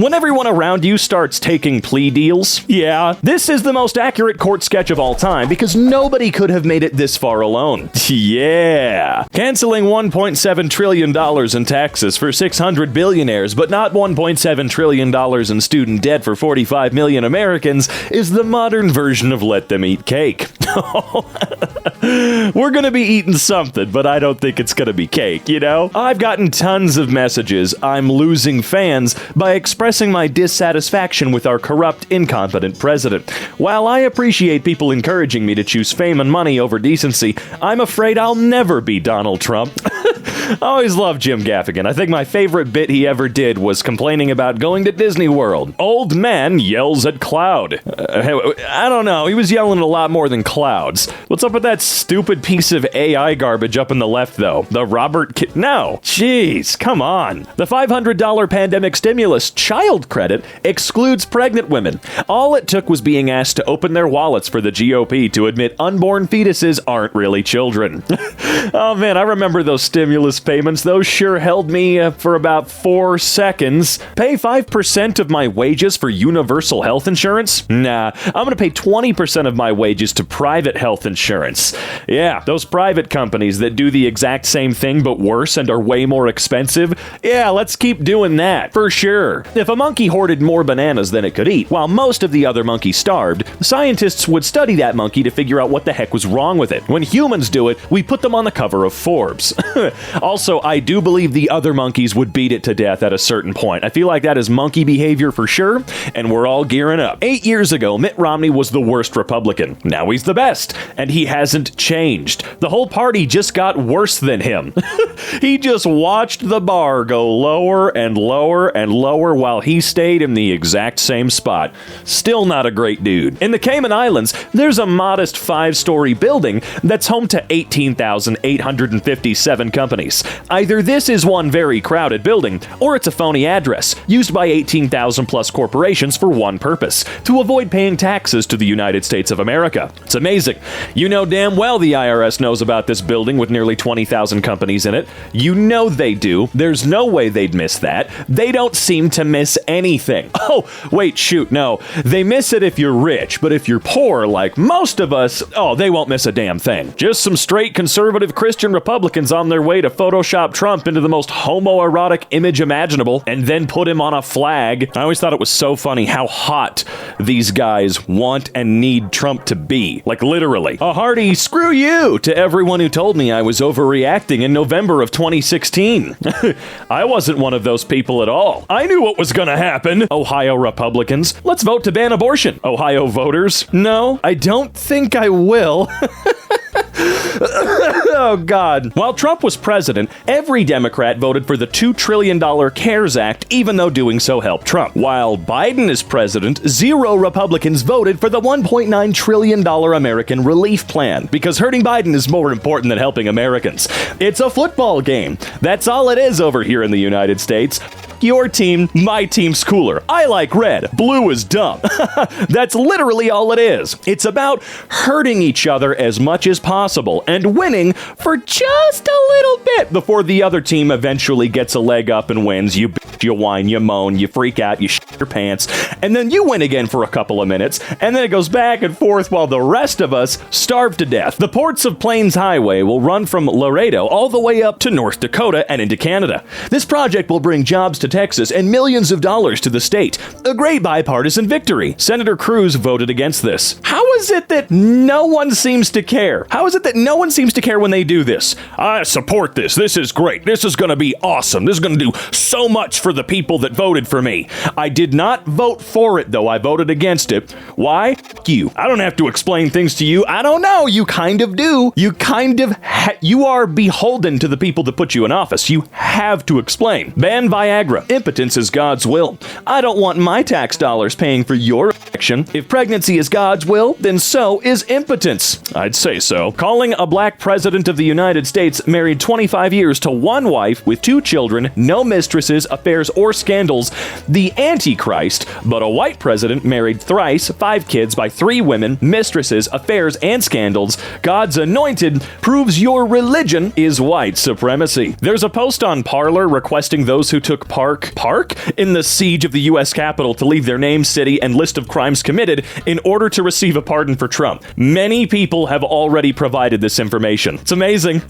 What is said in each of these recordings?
When everyone around you starts taking plea deals? Yeah, this is the most accurate court sketch of all time because nobody could have made it this far alone. Yeah. Canceling $1.7 trillion in taxes for 600 billionaires, but not $1.7 trillion in student debt for 45 million Americans is the modern version of let them eat cake. We're gonna be eating something, but I don't think it's gonna be cake, you know? I've gotten tons of messages I'm losing fans by expressing my dissatisfaction with our corrupt, incompetent president. While I appreciate people encouraging me to choose fame and money over decency, I'm afraid I'll never be Donald Trump. I always loved Jim Gaffigan. I think my favorite bit he ever did was complaining about going to Disney World. Old man yells at cloud. I don't know, he was yelling a lot more than clouds. What's up with that stupid piece of AI garbage up in the left, though? The No. Jeez, come on. The $500 pandemic stimulus child credit excludes pregnant women. All it took was being asked to open their wallets for the GOP to admit unborn fetuses aren't really children. Oh man, I remember those stimulus payments. Those sure held me for about 4 seconds. Pay 5% of my wages for universal health insurance? Nah, I'm gonna pay 20% of my wages to private health insurance. Yeah, those private companies that do the exact same thing but worse and are way more expensive. Yeah, let's keep doing that, for sure. If a monkey hoarded more bananas than it could eat, while most of the other monkeys starved, scientists would study that monkey to figure out what the heck was wrong with it. When humans do it, we put them on the cover of Forbes. Also, I do believe the other monkeys would beat it to death at a certain point. I feel like that is monkey behavior for sure, and we're all gearing up. 8 years ago, Mitt Romney was the worst Republican. Now he's the best, and he hasn't changed. The whole party just got worse than him. He just watched the bar go lower and lower and lower while he stayed in the exact same spot. Still not a great dude. In the Cayman Islands, there's a modest 5-story building that's home to 18,857 companies. Either this is one very crowded building, or it's a phony address used by 18,000 plus corporations for one purpose: to avoid paying taxes to the United States of America. It's amazing. You know damn well the IRS knows about this building with nearly 20,000 companies in it. You know they do. There's no way they'd miss that. They don't seem to miss anything. Oh, wait, shoot, no. They miss it if you're rich, but if you're poor, like most of us, oh, they won't miss a damn thing. Just some straight conservative Christian Republicans on their way to Photoshop Trump into the most homoerotic image imaginable and then put him on a flag. I always thought it was so funny how hot these guys want and need Trump to be. Like literally. A hearty screw you to everyone who told me I was overreacting in November of 2016. I wasn't one of those people at all. I knew what was gonna happen. Ohio Republicans, let's vote to ban abortion. Ohio voters, no, I don't think I will. Oh, God. While Trump was president, every Democrat voted for the $2 trillion CARES Act, even though doing so helped Trump. While Biden is president, 0 Republicans voted for the $1.9 trillion American Relief Plan, because hurting Biden is more important than helping Americans. It's a football game. That's all it is over here in the United States. Your team, my team's cooler. I like red. Blue is dumb. That's literally all it is. It's about hurting each other as much as possible and winning for just a little bit before the other team eventually gets a leg up and wins. You bitch, you whine, you moan, you freak out, you shit your pants, and then you win again for a couple of minutes, and then it goes back and forth while the rest of us starve to death. The ports of Plains Highway will run from Laredo all the way up to North Dakota and into Canada. This project will bring jobs to Texas and millions of dollars to the state. A great bipartisan victory. Senator Cruz voted against this. How is it that no one seems to care? How is it that no one seems to care when they do this? I support this. This is great. This is going to be awesome. This is going to do so much for the people that voted for me. I did not vote for it, though. I voted against it. Why? You. I don't have to explain things to you. I don't know. You kind of do. You kind of you are beholden to the people that put you in office. You have to explain. Ban Viagra. Impotence is God's will. I don't want my tax dollars paying for your election. If pregnancy is God's will, then so is impotence. I'd say so. Calling a black president of the United States married 25 years to one wife with 2 children, no mistresses, affairs, or scandals, the Antichrist, but a white president married thrice, 5 kids by 3 women, mistresses, affairs, and scandals, God's anointed, proves your religion is white supremacy. There's a post on Parler requesting those who took part in the siege of the U.S. Capitol to leave their name, city, and list of crimes committed in order to receive a pardon for Trump. Many people have already provided this information. It's amazing.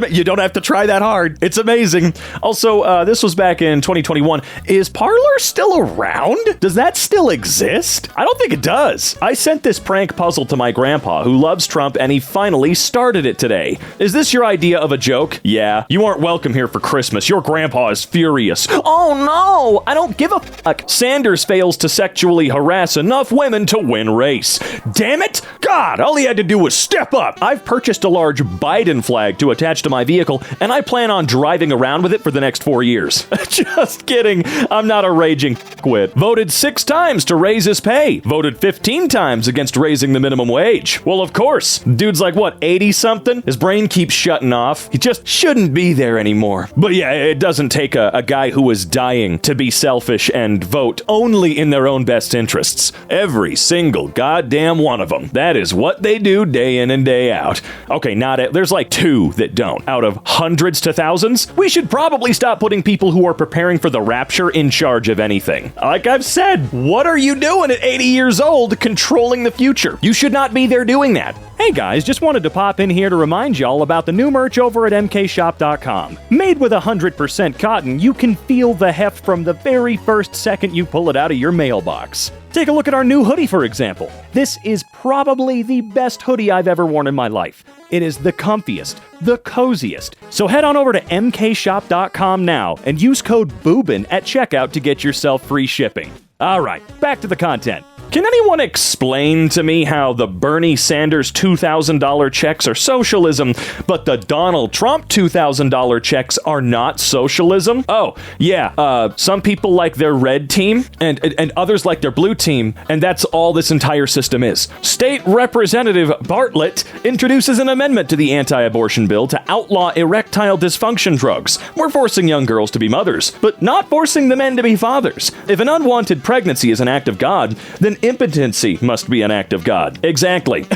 You don't have to try that hard. It's amazing. Also, this was back in 2021. Is Parler still around? Does that still exist? I don't think it does. I sent this prank puzzle to my grandpa, who loves Trump, and he finally started it today. Is this your idea of a joke? Yeah. You aren't welcome here for Christmas. Your grandpa is furious. Oh no! I don't give a fuck. Sanders fails to sexually harass enough women to win race. Damn it! God, all he had to do was step up. I've purchased a large Biden flag to attach to my vehicle, and I plan on driving around with it for the next 4 years. Just kidding. I'm not a raging quit. Voted 6 times to raise his pay. Voted 15 times against raising the minimum wage. Well, of course. Dude's like, what, 80-something? His brain keeps shutting off. He just shouldn't be there anymore. But yeah, it doesn't take a guy who is dying to be selfish and vote only in their own best interests. Every single goddamn one of them. That is what they do day in and day out. Okay, there's like 2 that don't. Out of hundreds to thousands, we should probably stop putting people who are preparing for the rapture in charge of anything. Like I've said, what are you doing at 80 years old controlling the future? You should not be there doing that. Hey guys, just wanted to pop in here to remind y'all about the new merch over at MKShop.com. Made with 100% cotton, you can feel the heft from the very first second you pull it out of your mailbox. Take a look at our new hoodie, for example. This is probably the best hoodie I've ever worn in my life. It is the comfiest, the coziest. So head on over to MKShop.com now and use code BOOBIN at checkout to get yourself free shipping. Alright, back to the content. Can anyone explain to me how the Bernie Sanders $2,000 checks are socialism, but the Donald Trump $2,000 checks are not socialism? Oh, yeah, some people like their red team, and others like their blue team, and that's all this entire system is. State Representative Bartlett introduces an amendment to the anti-abortion bill to outlaw erectile dysfunction drugs. We're forcing young girls to be mothers, but not forcing the men to be fathers. If an unwanted pregnancy is an act of God, then impotency must be an act of God. Exactly.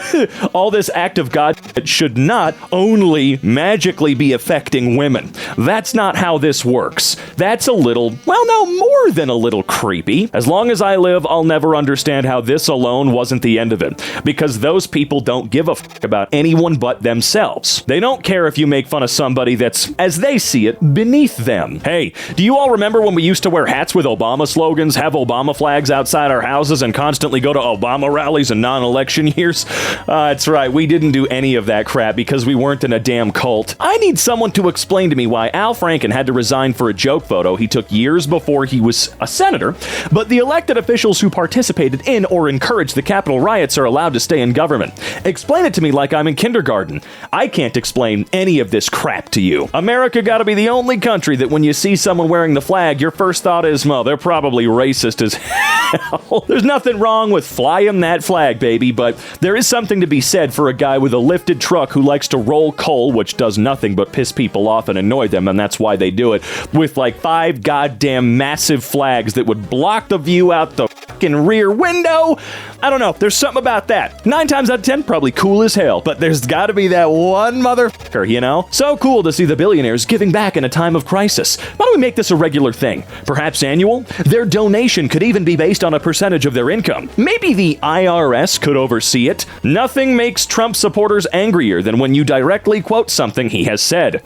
All this act of God should not only magically be affecting women. That's not how this works. That's a little, well, no, more than a little creepy. As long as I live, I'll never understand how this alone wasn't the end of it. Because those people don't give a fuck about anyone but themselves. They don't care if you make fun of somebody that's, as they see it, beneath them. Hey, do you all remember when we used to wear hats with Obama slogans, have Obama flags outside our houses, and constantly go to Obama rallies in non-election years? That's right, we didn't do any of that crap because we weren't in a damn cult. I need someone to explain to me why Al Franken had to resign for a joke photo he took years before he was a senator, but the elected officials who participated in or encouraged the Capitol riots are allowed to stay in government. Explain it to me like I'm in kindergarten. I can't explain any of this crap to you. America gotta be the only country that when you see someone wearing the flag, your first thought is, well, they're probably racist as hell. There's nothing wrong with flying that flag, baby, but there is something to be said for a guy with a lifted truck who likes to roll coal, which does nothing but piss people off and annoy them, and that's why they do it, with like 5 goddamn massive flags that would block the view out the fucking rear window. I don't know, there's something about that. 9 times out of 10, probably cool as hell, but there's gotta be that one motherfucker, you know? So cool to see the billionaires giving back in a time of crisis. Why don't we make this a regular thing? Perhaps annual? Their donation could even be based on a percentage of their income. Maybe the IRS could oversee it. Nothing makes Trump supporters angrier than when you directly quote something he has said.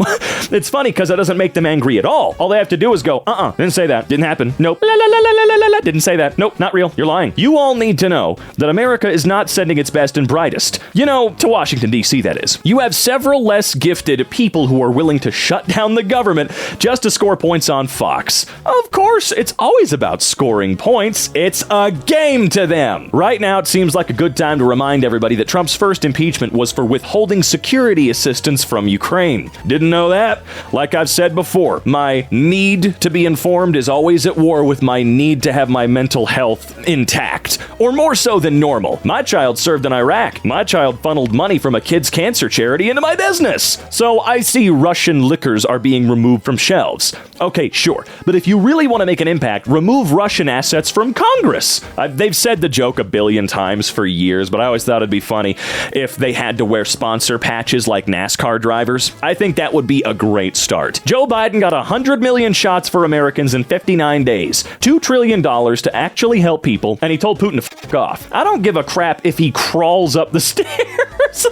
It's funny because it doesn't make them angry at all. All they have to do is go, didn't say that, didn't happen, nope, didn't say that, nope, not real, you're lying. You all need to know that America is not sending its best and brightest. You know, to Washington, D.C., that is. You have several less gifted people who are willing to shut down the government just to score points on Fox. Of course, it's always about scoring points. It's a game to them. Right now, it seems like a good time to remind everybody that Trump's first impeachment was for withholding security assistance from Ukraine. Didn't know that? Like I've said before, my need to be informed is always at war with my need to have my mental health intact, or more so than normal. My child served in Iraq. My child funneled money from a kid's cancer charity into my business. So I see Russian liquors are being removed from shelves. Okay, sure, but if you really want to make an impact, remove Russian assets from Congress. They've said the joke a billion times for years, but I always thought it'd be funny if they had to wear sponsor patches like NASCAR drivers. I think that would be a great start. Joe Biden got 100 million shots for Americans in 59 days, $2 trillion to actually help people, and he told Putin to f*** off. I don't give a crap if he crawls up the stairs.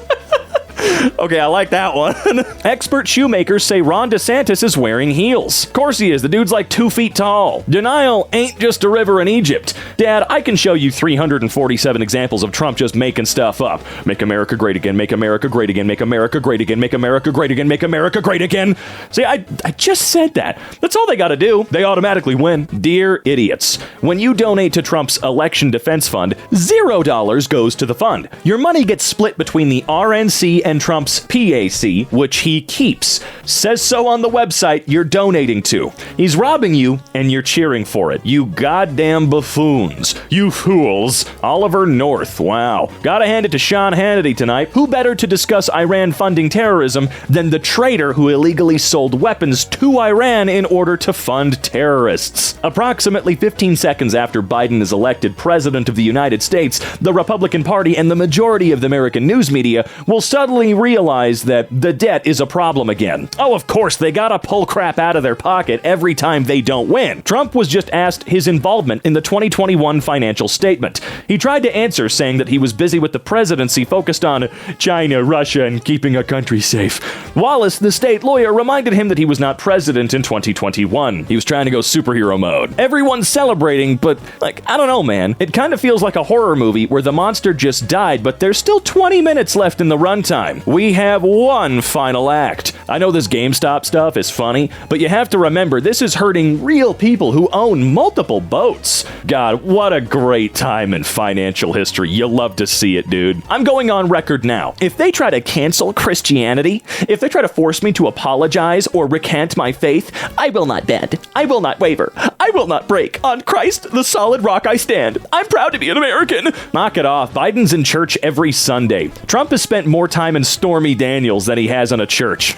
Okay, I like that one. Expert shoemakers say Ron DeSantis is wearing heels. Of course he is. The dude's like 2 feet tall. Denial ain't just a river in Egypt. Dad, I can show you 347 examples of Trump just making stuff up. Make America great again, make America great again, make America great again, make America great again, make America great again. See, I just said that. That's all they gotta do. They automatically win. Dear idiots, when you donate to Trump's election defense fund, $0 goes to the fund. Your money gets split between the RNC and Trump's PAC, which he keeps. Says so on the website you're donating to. He's robbing you, and you're cheering for it. You goddamn buffoons. You fools. Oliver North. Wow. Gotta hand it to Sean Hannity tonight. Who better to discuss Iran funding terrorism than the traitor who illegally sold weapons to Iran in order to fund terrorists? Approximately 15 seconds after Biden is elected president of the United States, the Republican Party and the majority of the American news media will suddenly realize that the debt is a problem again. Oh, of course, they gotta pull crap out of their pocket every time they don't win. Trump was just asked his involvement in the 2021 financial statement. He tried to answer, saying that he was busy with the presidency focused on China, Russia, and keeping a country safe. Wallace, the state lawyer, reminded him that he was not president in 2021. He was trying to go superhero mode. Everyone's celebrating, but, I don't know, man. It kind of feels like a horror movie where the monster just died, but there's still 20 minutes left in the runtime. We have one final act. I know this GameStop stuff is funny, but you have to remember this is hurting real people who own multiple boats. God, what a great time in financial history. You love to see it, dude. I'm going on record now. If they try to cancel Christianity, if they try to force me to apologize or recant my faith, I will not bend. I will not waver. I will not break. On Christ, the solid rock I stand. I'm proud to be an American. Knock it off. Biden's in church every Sunday. Trump has spent more time in Stormy Daniels than he has in a church.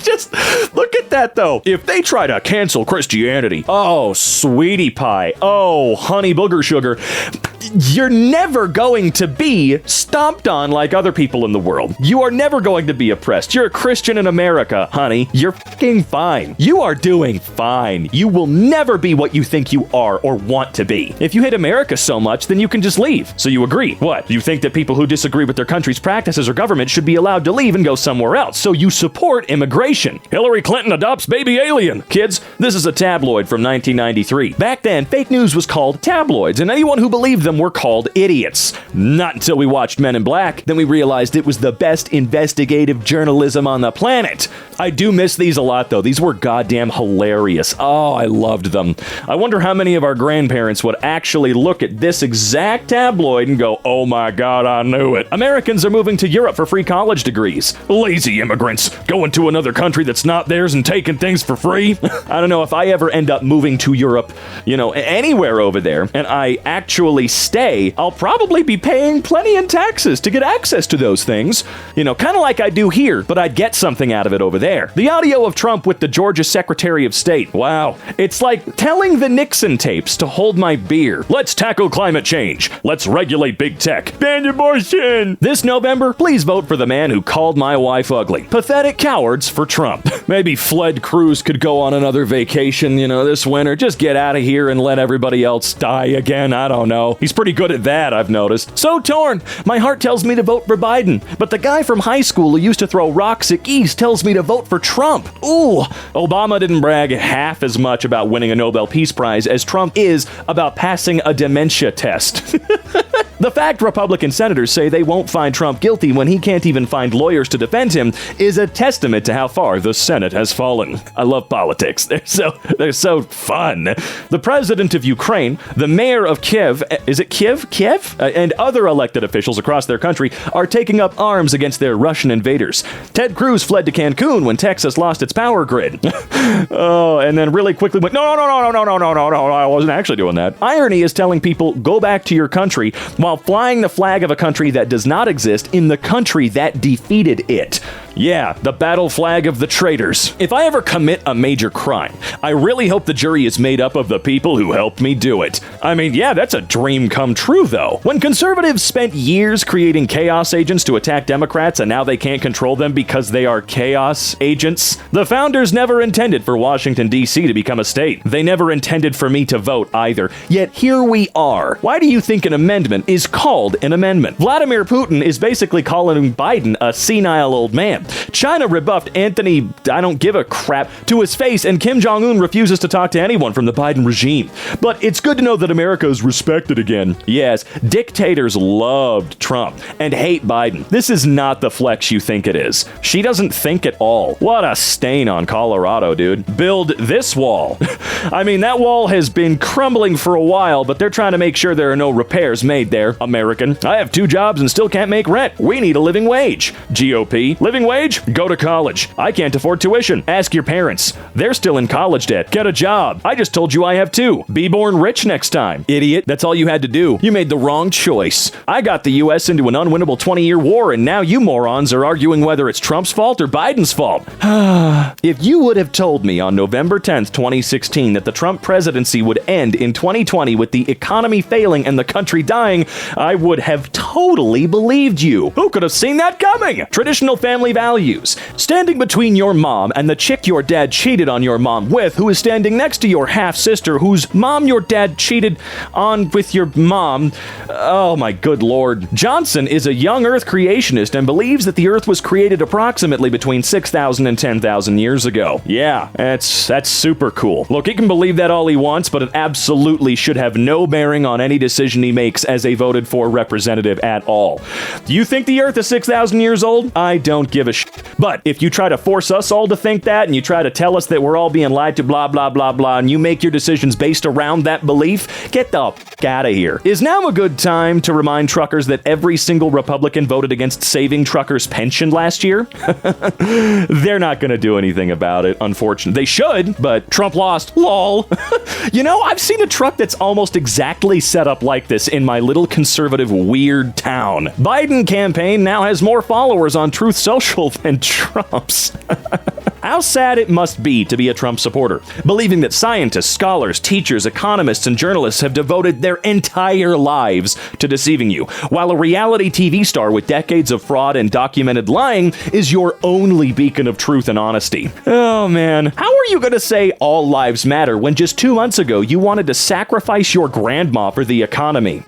Just look at that, though. If they try to cancel Christianity, oh, sweetie pie, oh, honey booger sugar, you're never going to be stomped on like other people in the world. You are never going to be oppressed. You're a Christian in America, honey. You're fucking fine. You are doing fine. You will never be what you think you are or want to be. If you hate America so much, then you can just leave. So you agree. What? You think that people who disagree with their country's practices or government should be allowed to leave and go somewhere else. So you support immigration. Hillary Clinton adopts baby alien. Kids, this is a tabloid from 1993. Back then, fake news was called tabloids, and anyone who believed them were called idiots. Not until we watched Men in Black, then we realized it was the best investigative journalism on the planet. I do miss these a lot, though. These were goddamn hilarious. Oh, I loved them. I wonder how many of our grandparents would actually look at this exact tabloid and go, oh my God, I knew it. Americans are moving to Europe for free college degrees. Lazy immigrants going to another country that's not theirs and taking things for free. I don't know if I ever end up moving to Europe, anywhere over there, and I actually stay, I'll probably be paying plenty in taxes to get access to those things. Kind of like I do here, but I'd get something out of it over there. The audio of Trump with the Georgia Secretary of State. Wow. It's like telling the Nixon tapes to hold my beer. Let's tackle climate change. Let's regulate big tech. Ban abortion. This November, please vote for the man who called my wife ugly. Pathetic cowards for Trump. Maybe Fled Cruz could go on another vacation, this winter. Just get out of here and let everybody else die again. I don't know. He's pretty good at that, I've noticed. So torn. My heart tells me to vote for Biden, but the guy from high school who used to throw rocks at geese tells me to vote for Trump. Ooh. Obama didn't brag half as much about winning a Nobel Peace Prize as Trump is about passing a dementia test. The fact Republican senators say they won't find Trump guilty when he can't even find lawyers to defend him is a testament to how far the Senate has fallen. I love politics. They're so fun. The president of Ukraine, the mayor of Kiev, is it Kiev? And other elected officials across their country are taking up arms against their Russian invaders. Ted Cruz fled to Cancun when Texas lost its power grid. Oh, and then really quickly went, no, I wasn't actually doing that. Irony is telling people, go back to your country, while flying the flag of a country that does not exist in the country that defeated it. Yeah, the battle flag of the traitors. If I ever commit a major crime, I really hope the jury is made up of the people who helped me do it. I mean, yeah, that's a dream come true, though. When conservatives spent years creating chaos agents to attack Democrats and now they can't control them because they are chaos agents, the founders never intended for Washington, D.C. to become a state. They never intended for me to vote either. Yet here we are. Why do you think an amendment is called an amendment? Vladimir Putin is basically calling Biden a senile old man. China rebuffed Anthony I don't give a crap to his face, and Kim Jong-un refuses to talk to anyone from the Biden regime. But it's good to know that America is respected again. Yes, dictators loved Trump and hate Biden. This is not the flex you think it is. She doesn't think at all. What a stain on Colorado, dude. Build this wall. I mean, that wall has been crumbling for a while, but they're trying to make sure there are no repairs made there. American. I have 2 jobs and still can't make rent. We need a living wage. GOP. Living wage? Go to college. I can't afford tuition. Ask your parents. They're still in college debt. Get a job. I just told you I have 2. Be born rich next time. Idiot. That's all you had to do. You made the wrong choice. I got the U.S. into an unwinnable 20-year war, and now you morons are arguing whether it's Trump's fault or Biden's fault. If you would have told me on November 10th, 2016 that the Trump presidency would end in 2020 with the economy failing and the country dying, I would have totally believed you. Who could have seen that coming? Traditional family values. Standing between your mom and the chick your dad cheated on your mom with, who is standing next to your half-sister whose mom your dad cheated on with your mom. Oh my good lord. Johnson is a young Earth creationist and believes that the Earth was created approximately between 6,000 and 10,000 years ago. Yeah, that's super cool. Look, he can believe that all he wants, but it absolutely should have no bearing on any decision he makes as a voted for representative at all. Do you think the Earth is 6,000 years old? I don't give a shit. But if you try to force us all to think that, and you try to tell us that we're all being lied to, blah, blah, blah, blah, and you make your decisions based around that belief, get the f*** out of here. Is now a good time to remind truckers that every single Republican voted against saving truckers' pension last year? They're not going to do anything about it, unfortunately. They should, but Trump lost. Lol. You know, I've seen a truck that's almost exactly set up like this in my little conservative weird town. Biden campaign now has more followers on Truth Social than Trump's. How sad it must be to be a Trump supporter, believing that scientists, scholars, teachers, economists, and journalists have devoted their entire lives to deceiving you, while a reality TV star with decades of fraud and documented lying is your only beacon of truth and honesty. Oh man, how are you going to say all lives matter when just 2 months ago you wanted to sacrifice your grandma for the economy?